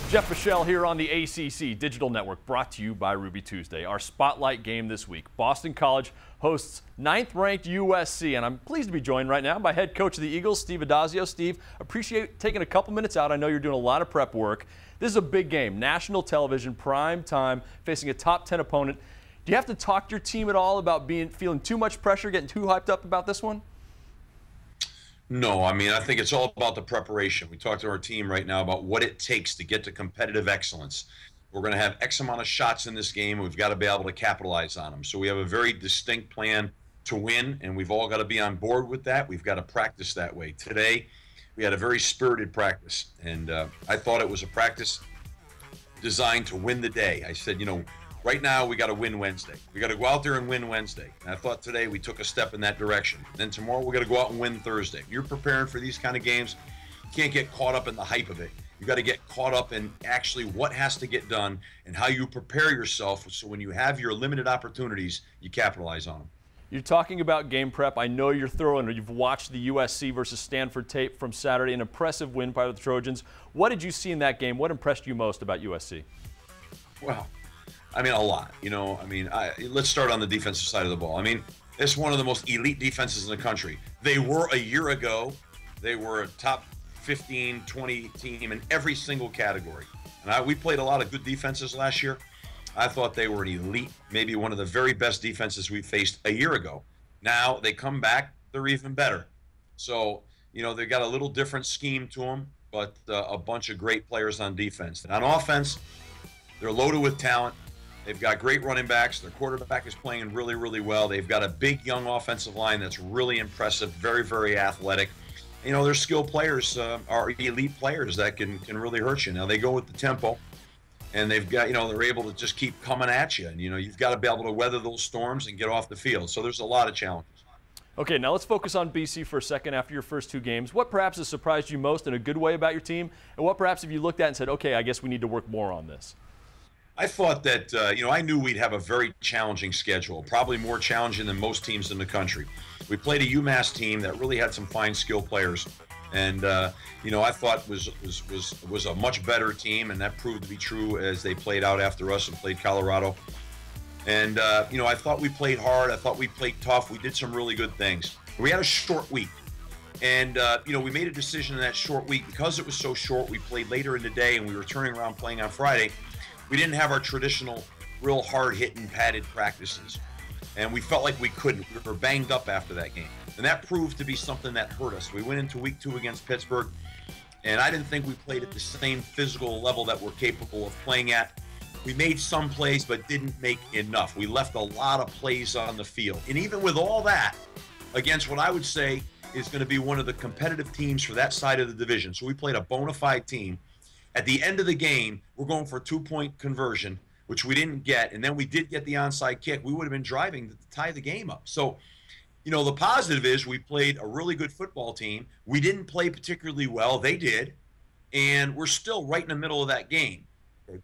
Jeff Fischel here on the ACC Digital Network, brought to you by Ruby Tuesday. Our spotlight game this week, Boston College hosts 9th-ranked USC, and I'm pleased to be joined right now by head coach of the Eagles, Steve Addazio. Steve, appreciate taking a couple minutes out. I know you're doing a lot of prep work. This is a big game, national television, prime time, facing a top 10 opponent. Do you have to talk to your team at all about feeling too much pressure, getting too hyped up about this one? No, I mean, I think it's all about the preparation. We talked to our team right now about what it takes to get to competitive excellence. We're going to have X amount of shots in this game, and we've got to be able to capitalize on them. So we have a very distinct plan to win, and we've all got to be on board with that. We've got to practice that way. Today, we had a very spirited practice, and I thought it was a practice designed to win the day. I said, you know, right now we got to win Wednesday. We got to go out there and win Wednesday. And I thought today we took a step in that direction. Then tomorrow we got to go out and win Thursday. You're preparing for these kind of games. You can't get caught up in the hype of it. You got to get caught up in actually what has to get done and how you prepare yourself so when you have your limited opportunities, you capitalize on them. You're talking about game prep. I know you're thorough, and you've watched the USC versus Stanford tape from Saturday, an impressive win by the Trojans. What did you see in that game? What impressed you most about USC? Well, I mean, a lot. You know, I mean, let's start on the defensive side of the ball. I mean, it's one of the most elite defenses in the country. They were a year ago. They were a top 15, 20 team in every single category. And we played a lot of good defenses last year. I thought they were an elite, maybe one of the very best defenses we faced a year ago. Now they come back, they're even better. So, you know, they got a little different scheme to them, but a bunch of great players on defense. And on offense, they're loaded with talent. They've got great running backs. Their quarterback is playing really, really well. They've got a big, young offensive line that's really impressive, very, very athletic. You know, their skilled players are elite players that can really hurt you. Now, they go with the tempo, and they've got, you know, they're able to just keep coming at you. And, you know, you've got to be able to weather those storms and get off the field. So there's a lot of challenges. Okay, now let's focus on BC for a second after your first two games. What perhaps has surprised you most in a good way about your team? And what perhaps have you looked at and said, okay, I guess we need to work more on this? I thought that, you know, I knew we'd have a very challenging schedule, probably more challenging than most teams in the country. We played a UMass team that really had some fine skill players. And, you know, I thought was a much better team, and that proved to be true as they played out after us and played Colorado. And, you know, I thought we played hard. I thought we played tough. We did some really good things. We had a short week. And, you know, we made a decision in that short week. Because it was so short, we played later in the day, and we were turning around playing on Friday. We didn't have our traditional, real hard-hitting, padded practices. And we felt like we couldn't. We were banged up after that game. And that proved to be something that hurt us. We went into week 2 against Pittsburgh, and I didn't think we played at the same physical level that we're capable of playing at. We made some plays, but didn't make enough. We left a lot of plays on the field. And even with all that, against what I would say is going to be one of the competitive teams for that side of the division. So we played a bona fide team. At the end of the game, we're going for a 2-point conversion, which we didn't get. And then we did get the onside kick. We would have been driving to tie the game up. So, you know, the positive is we played a really good football team. We didn't play particularly well. They did. And we're still right in the middle of that game.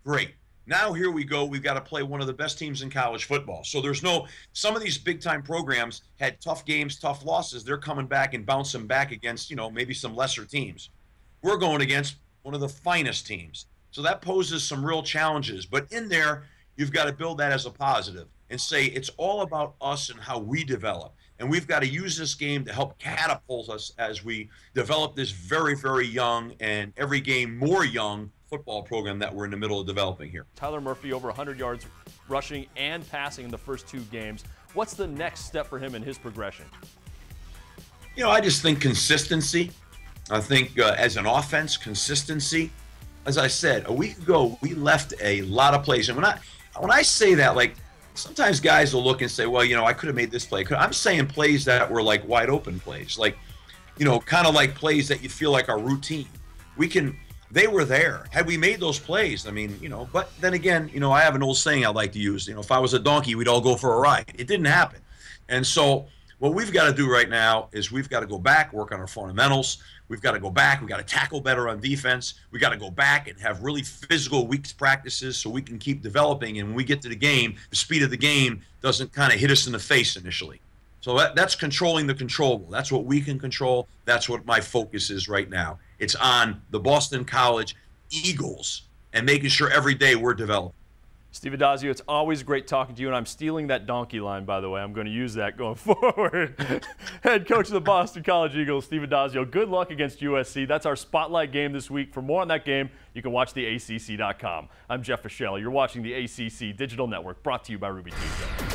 Great. Now here we go. We've got to play one of the best teams in college football. So there's no – some of these big-time programs had tough games, tough losses. They're coming back and bouncing back against, you know, maybe some lesser teams. We're going against one of the finest teams. So that poses some real challenges. But in there, you've got to build that as a positive and say it's all about us and how we develop. And we've got to use this game to help catapult us as we develop this very, very young and every game more young football program that we're in the middle of developing here. Tyler Murphy over 100 yards rushing and passing in the first 2 games. What's the next step for him in his progression? You know, I just think consistency. I think as an offense, consistency. As I said, a week ago, we left a lot of plays. And when I say that, like, sometimes guys will look and say, well, you know, I could have made this play. I'm saying plays that were like wide open plays, like, you know, kind of like plays that you feel like are routine. They were there. Had we made those plays, I mean, you know, but then again, you know, I have an old saying I like to use, you know, if I was a donkey, we'd all go for a ride. It didn't happen. And so what we've got to do right now is we've got to go back, work on our fundamentals. We've got to go back. We've got to tackle better on defense. We've got to go back and have really physical weeks practices so we can keep developing. And when we get to the game, the speed of the game doesn't kind of hit us in the face initially. So that's controlling the controllable. That's what we can control. That's what my focus is right now. It's on the Boston College Eagles and making sure every day we're developing. Steve Addazio, it's always great talking to you, and I'm stealing that donkey line, by the way. I'm going to use that going forward. Head coach of the Boston College Eagles, Steve Addazio, good luck against USC. That's our spotlight game this week. For more on that game, you can watch the ACC.com. I'm Jeff Fischel. You're watching the ACC Digital Network, brought to you by Ruby Tuesday.